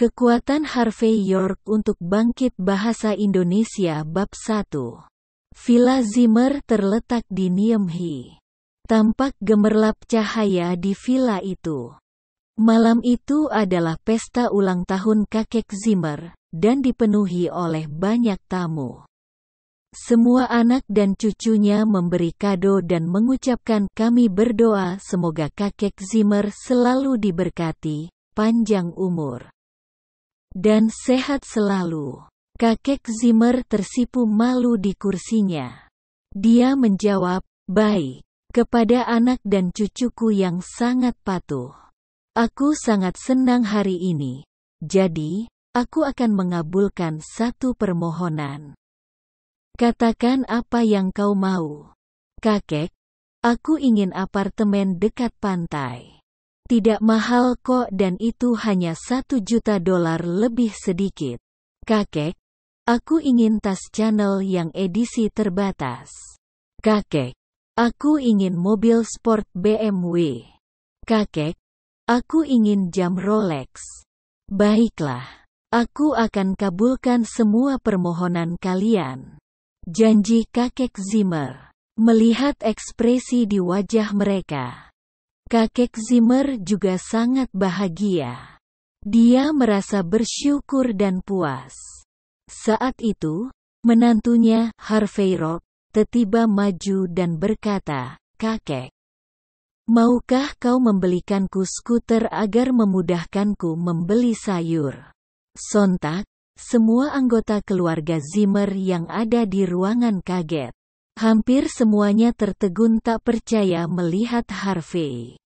Kekuatan Harvey York untuk bangkit bahasa Indonesia Bab 1. Villa Zimmer terletak di Niemhi. Tampak gemerlap cahaya di villa itu. Malam itu adalah pesta ulang tahun kakek Zimmer, dan dipenuhi oleh banyak tamu. Semua anak dan cucunya memberi kado dan mengucapkan kami berdoa semoga kakek Zimmer selalu diberkati, panjang umur, dan sehat selalu. Kakek Zimmer tersipu malu di kursinya. Dia menjawab, baik, kepada anak dan cucuku yang sangat patuh. Aku sangat senang hari ini. Jadi, aku akan mengabulkan satu permohonan. Katakan apa yang kau mau. Kakek, aku ingin apartemen dekat pantai. Tidak mahal kok dan itu hanya $1 juta lebih sedikit. Kakek, aku ingin tas Chanel yang edisi terbatas. Kakek, aku ingin mobil sport BMW. Kakek, aku ingin jam Rolex. Baiklah, aku akan kabulkan semua permohonan kalian. Janji kakek Zimmer. Melihat ekspresi di wajah mereka, kakek Zimmer juga sangat bahagia. Dia merasa bersyukur dan puas. Saat itu, menantunya, Harvey York, tiba-tiba maju dan berkata, kakek, maukah kau membelikanku skuter agar memudahkanku membeli sayur? Sontak, semua anggota keluarga Zimmer yang ada di ruangan kaget. Hampir semuanya tertegun tak percaya melihat Harvey.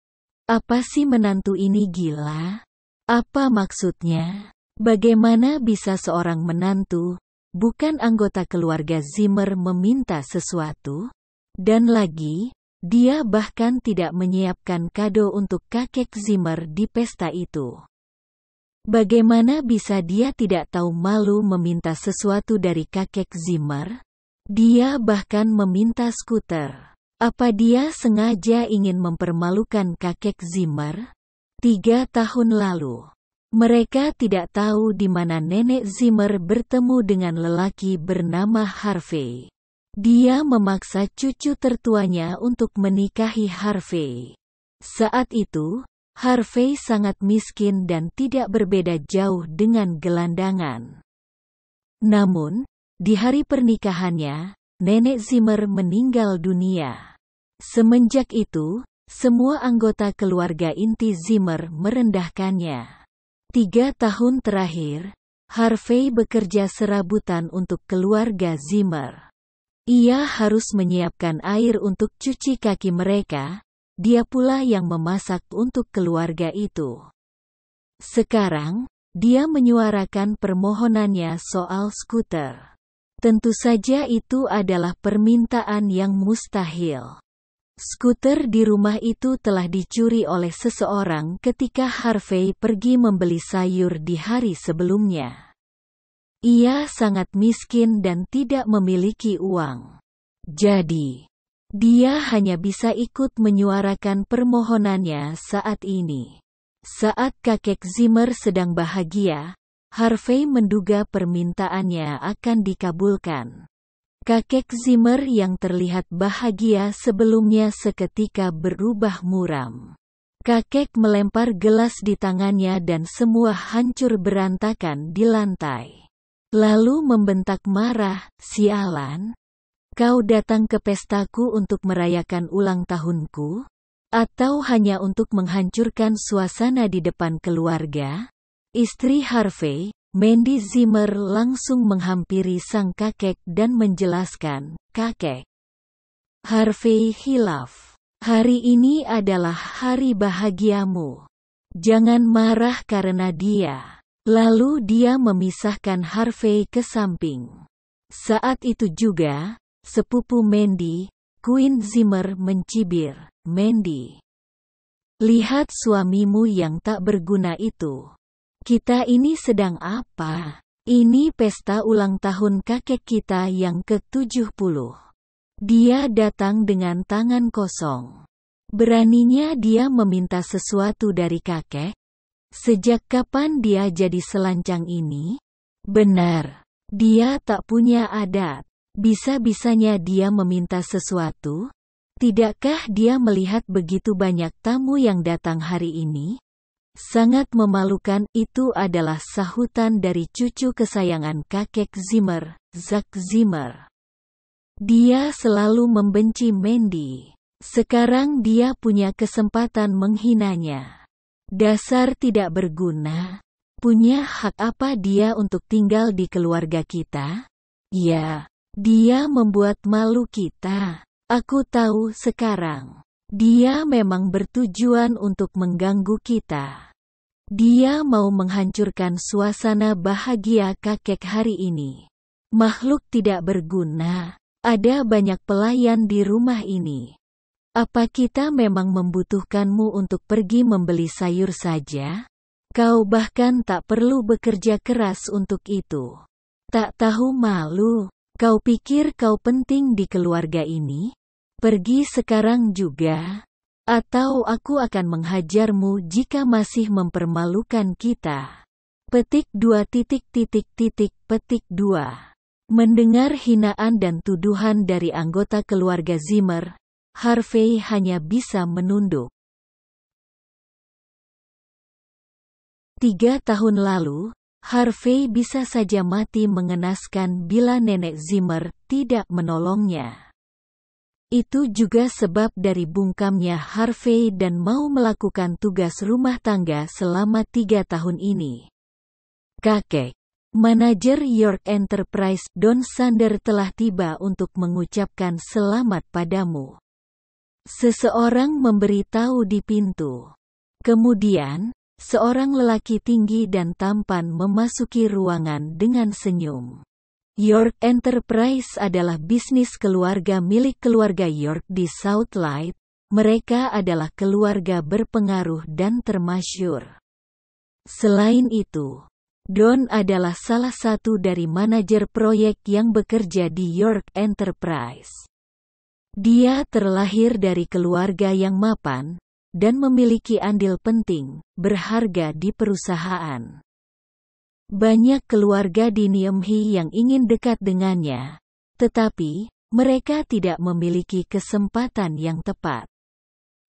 Apa sih menantu ini gila? Apa maksudnya? Bagaimana bisa seorang menantu, bukan anggota keluarga Zimmer meminta sesuatu? Dan lagi, dia bahkan tidak menyiapkan kado untuk kakek Zimmer di pesta itu. Bagaimana bisa dia tidak tahu malu meminta sesuatu dari kakek Zimmer? Dia bahkan meminta skuter. Apa dia sengaja ingin mempermalukan kakek Zimmer? 3 tahun lalu, mereka tidak tahu di mana nenek Zimmer bertemu dengan lelaki bernama Harvey. Dia memaksa cucu tertuanya untuk menikahi Harvey. Saat itu, Harvey sangat miskin dan tidak berbeda jauh dengan gelandangan. Namun, di hari pernikahannya, nenek Zimmer meninggal dunia. Semenjak itu, semua anggota keluarga inti Zimmer merendahkannya. 3 tahun terakhir, Harvey bekerja serabutan untuk keluarga Zimmer. Ia harus menyiapkan air untuk cuci kaki mereka, dia pula yang memasak untuk keluarga itu. Sekarang, dia menyuarakan permohonannya soal skuter. Tentu saja itu adalah permintaan yang mustahil. Skuter di rumah itu telah dicuri oleh seseorang ketika Harvey pergi membeli sayur di hari sebelumnya. Ia sangat miskin dan tidak memiliki uang. Jadi, dia hanya bisa ikut menyuarakan permohonannya saat ini. Saat kakek Zimmer sedang bahagia, Harvey menduga permintaannya akan dikabulkan. Kakek Zimmer yang terlihat bahagia sebelumnya seketika berubah muram. Kakek melempar gelas di tangannya dan semua hancur berantakan di lantai. Lalu membentak marah, sialan. Kau datang ke pestaku untuk merayakan ulang tahunku? Atau hanya untuk menghancurkan suasana di depan keluarga? Istri Harvey, Mandy Zimmer langsung menghampiri sang kakek dan menjelaskan, kakek. Harvey hilaf. Hari ini adalah hari bahagiamu. Jangan marah karena dia. Lalu dia memisahkan Harvey ke samping. Saat itu juga, sepupu Mandy, Queen Zimmer mencibir, Mandy. Lihat suamimu yang tak berguna itu. Kita ini sedang apa? Ini pesta ulang tahun kakek kita yang ke-70. Dia datang dengan tangan kosong. Beraninya dia meminta sesuatu dari kakek? Sejak kapan dia jadi selancang ini? Benar. Dia tak punya adat. Bisa-bisanya dia meminta sesuatu? Tidakkah dia melihat begitu banyak tamu yang datang hari ini? Sangat memalukan, itu adalah sahutan dari cucu kesayangan kakek Zimmer, Zack Zimmer. Dia selalu membenci Mandy. Sekarang dia punya kesempatan menghinanya. Dasar tidak berguna. Punya hak apa dia untuk tinggal di keluarga kita? Ya, dia membuat malu kita. Aku tahu sekarang. Dia memang bertujuan untuk mengganggu kita. Dia mau menghancurkan suasana bahagia kakek hari ini. Makhluk tidak berguna. Ada banyak pelayan di rumah ini. Apa kita memang membutuhkanmu untuk pergi membeli sayur saja? Kau bahkan tak perlu bekerja keras untuk itu. Tak tahu malu. Kau pikir kau penting di keluarga ini? Pergi sekarang juga, atau aku akan menghajarmu jika masih mempermalukan kita. Petik 2. Mendengar hinaan dan tuduhan dari anggota keluarga Zimmer, Harvey hanya bisa menunduk. 3 tahun lalu, Harvey bisa saja mati mengenaskan bila nenek Zimmer tidak menolongnya. Itu juga sebab dari bungkamnya Harvey dan mau melakukan tugas rumah tangga selama 3 tahun ini. Kakek, manajer York Enterprise Don Sander telah tiba untuk mengucapkan selamat padamu. Seseorang memberitahu di pintu. Kemudian, seorang lelaki tinggi dan tampan memasuki ruangan dengan senyum. York Enterprise adalah bisnis keluarga milik keluarga York di Southlight. Mereka adalah keluarga berpengaruh dan termasyur. Selain itu, Don adalah salah satu dari manajer proyek yang bekerja di York Enterprise. Dia terlahir dari keluarga yang mapan, dan memiliki andil penting, berharga di perusahaan. Banyak keluarga di Niemhi yang ingin dekat dengannya, tetapi mereka tidak memiliki kesempatan yang tepat.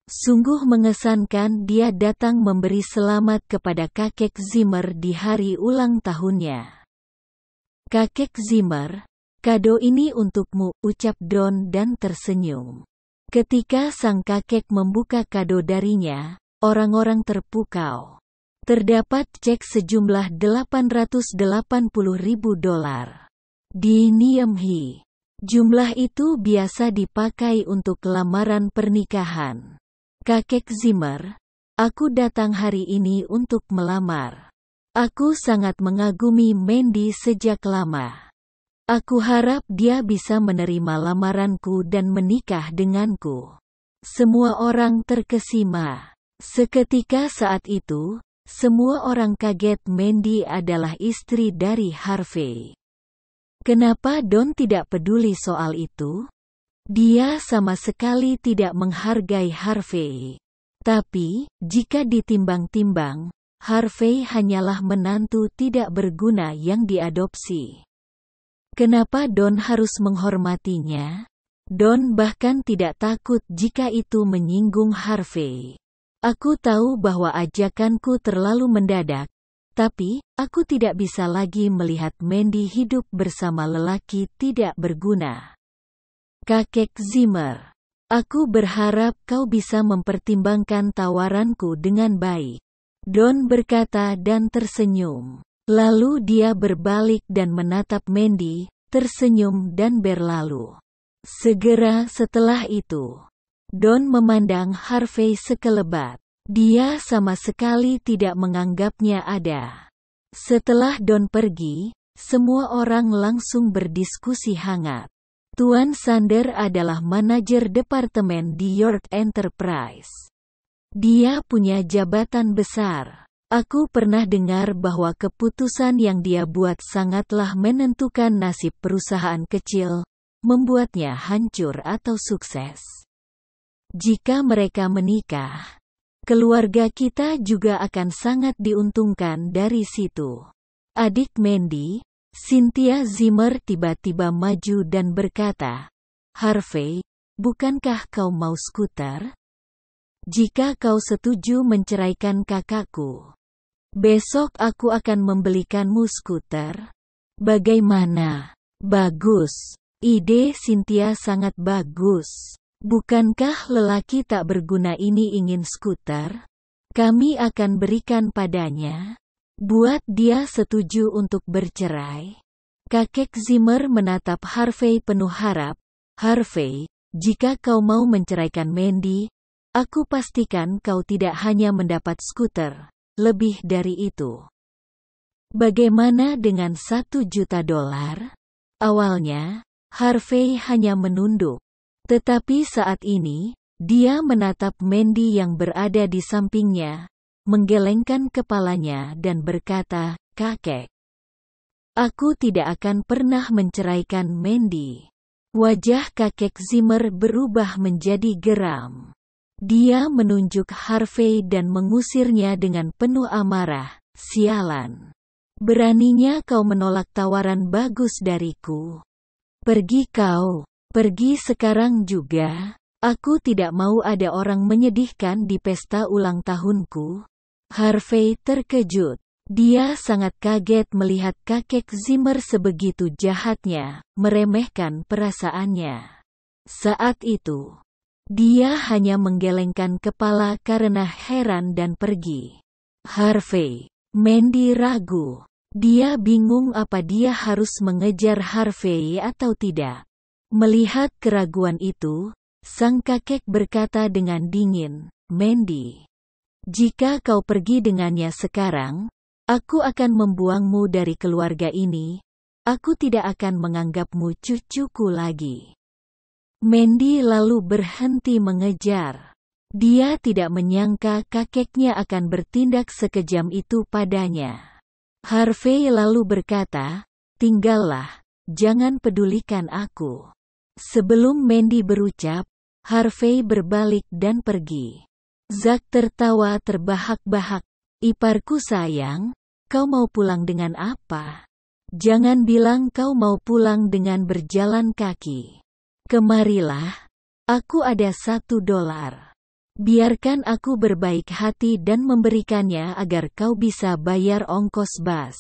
Sungguh mengesankan dia datang memberi selamat kepada kakek Zimmer di hari ulang tahunnya. Kakek Zimmer, kado ini untukmu, ucap Don dan tersenyum. Ketika sang kakek membuka kado darinya, orang-orang terpukau. Terdapat cek sejumlah $880.000 di Niemhi. Jumlah itu biasa dipakai untuk lamaran pernikahan. Kakek Zimmer, aku datang hari ini untuk melamar. Aku sangat mengagumi Mandy sejak lama. Aku harap dia bisa menerima lamaranku dan menikah denganku. Semua orang terkesima. Seketika saat itu, semua orang kaget Mandy adalah istri dari Harvey. Kenapa Don tidak peduli soal itu? Dia sama sekali tidak menghargai Harvey. Tapi, jika ditimbang-timbang, Harvey hanyalah menantu tidak berguna yang diadopsi. Kenapa Don harus menghormatinya? Don bahkan tidak takut jika itu menyinggung Harvey. Aku tahu bahwa ajakanku terlalu mendadak, tapi aku tidak bisa lagi melihat Mandy hidup bersama lelaki tidak berguna. Kakek Zimmer, aku berharap kau bisa mempertimbangkan tawaranku dengan baik. Don berkata dan tersenyum. Lalu dia berbalik dan menatap Mandy, tersenyum dan berlalu. Segera setelah itu, Don memandang Harvey sekelebat. Dia sama sekali tidak menganggapnya ada. Setelah Don pergi, semua orang langsung berdiskusi hangat. Tuan Sander adalah manajer departemen di York Enterprise. Dia punya jabatan besar. Aku pernah dengar bahwa keputusan yang dia buat sangatlah menentukan nasib perusahaan kecil, membuatnya hancur atau sukses. Jika mereka menikah, Keluarga kita juga akan sangat diuntungkan dari situ. Adik Mandy, Cynthia Zimmer tiba-tiba maju dan berkata, "Harvey, bukankah kau mau skuter? Jika kau setuju menceraikan kakakku, besok aku akan membelikanmu skuter. Bagaimana?" "Bagus. Ide Cynthia sangat bagus. Bukankah lelaki tak berguna ini ingin skuter? Kami akan berikan padanya. Buat dia setuju untuk bercerai." Kakek Zimmer menatap Harvey penuh harap. "Harvey, jika kau mau menceraikan Mandy, aku pastikan kau tidak hanya mendapat skuter, lebih dari itu. Bagaimana dengan $1 juta?" Awalnya, Harvey hanya menunduk. Tetapi saat ini, dia menatap Mandy yang berada di sampingnya, menggelengkan kepalanya dan berkata, "Kakek, aku tidak akan pernah menceraikan Mandy." Wajah kakek Zimmer berubah menjadi geram. Dia menunjuk Harvey dan mengusirnya dengan penuh amarah. "Sialan. Beraninya kau menolak tawaran bagus dariku. Pergi kau. Pergi sekarang juga. Aku tidak mau ada orang menyedihkan di pesta ulang tahunku." Harvey terkejut. Dia sangat kaget melihat kakek Zimmer sebegitu jahatnya, meremehkan perasaannya. Saat itu, dia hanya menggelengkan kepala karena heran dan pergi. Harvey. Mandy ragu. Dia bingung apa dia harus mengejar Harvey atau tidak. Melihat keraguan itu, sang kakek berkata dengan dingin, "Mandy, jika kau pergi dengannya sekarang, aku akan membuangmu dari keluarga ini. Aku tidak akan menganggapmu cucuku lagi." Mandy lalu berhenti mengejar. Dia tidak menyangka kakeknya akan bertindak sekejam itu padanya. Harvey lalu berkata, "Tinggallah, jangan pedulikan aku." Sebelum Mandy berucap, Harvey berbalik dan pergi. Zack tertawa terbahak-bahak. "Iparku sayang, kau mau pulang dengan apa? Jangan bilang kau mau pulang dengan berjalan kaki. Kemarilah. Aku ada $1. Biarkan aku berbaik hati dan memberikannya agar kau bisa bayar ongkos bus.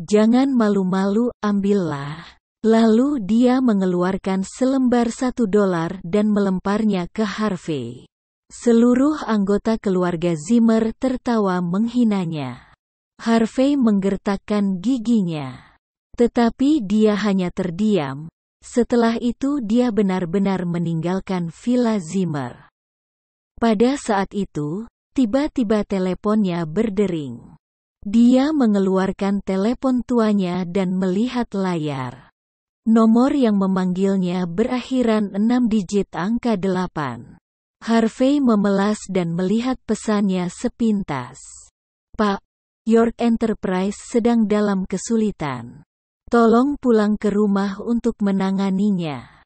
Jangan malu-malu, ambillah." Lalu dia mengeluarkan selembar $1 dan melemparnya ke Harvey. Seluruh anggota keluarga Zimmer tertawa menghinanya. Harvey menggertakkan giginya. Tetapi dia hanya terdiam. Setelah itu dia benar-benar meninggalkan Villa Zimmer. Pada saat itu, tiba-tiba teleponnya berdering. Dia mengeluarkan telepon tuanya dan melihat layar. Nomor yang memanggilnya berakhiran 6 digit angka 8. Harvey memelas dan melihat pesannya sepintas. "Pak, York Enterprise sedang dalam kesulitan. Tolong pulang ke rumah untuk menanganinya."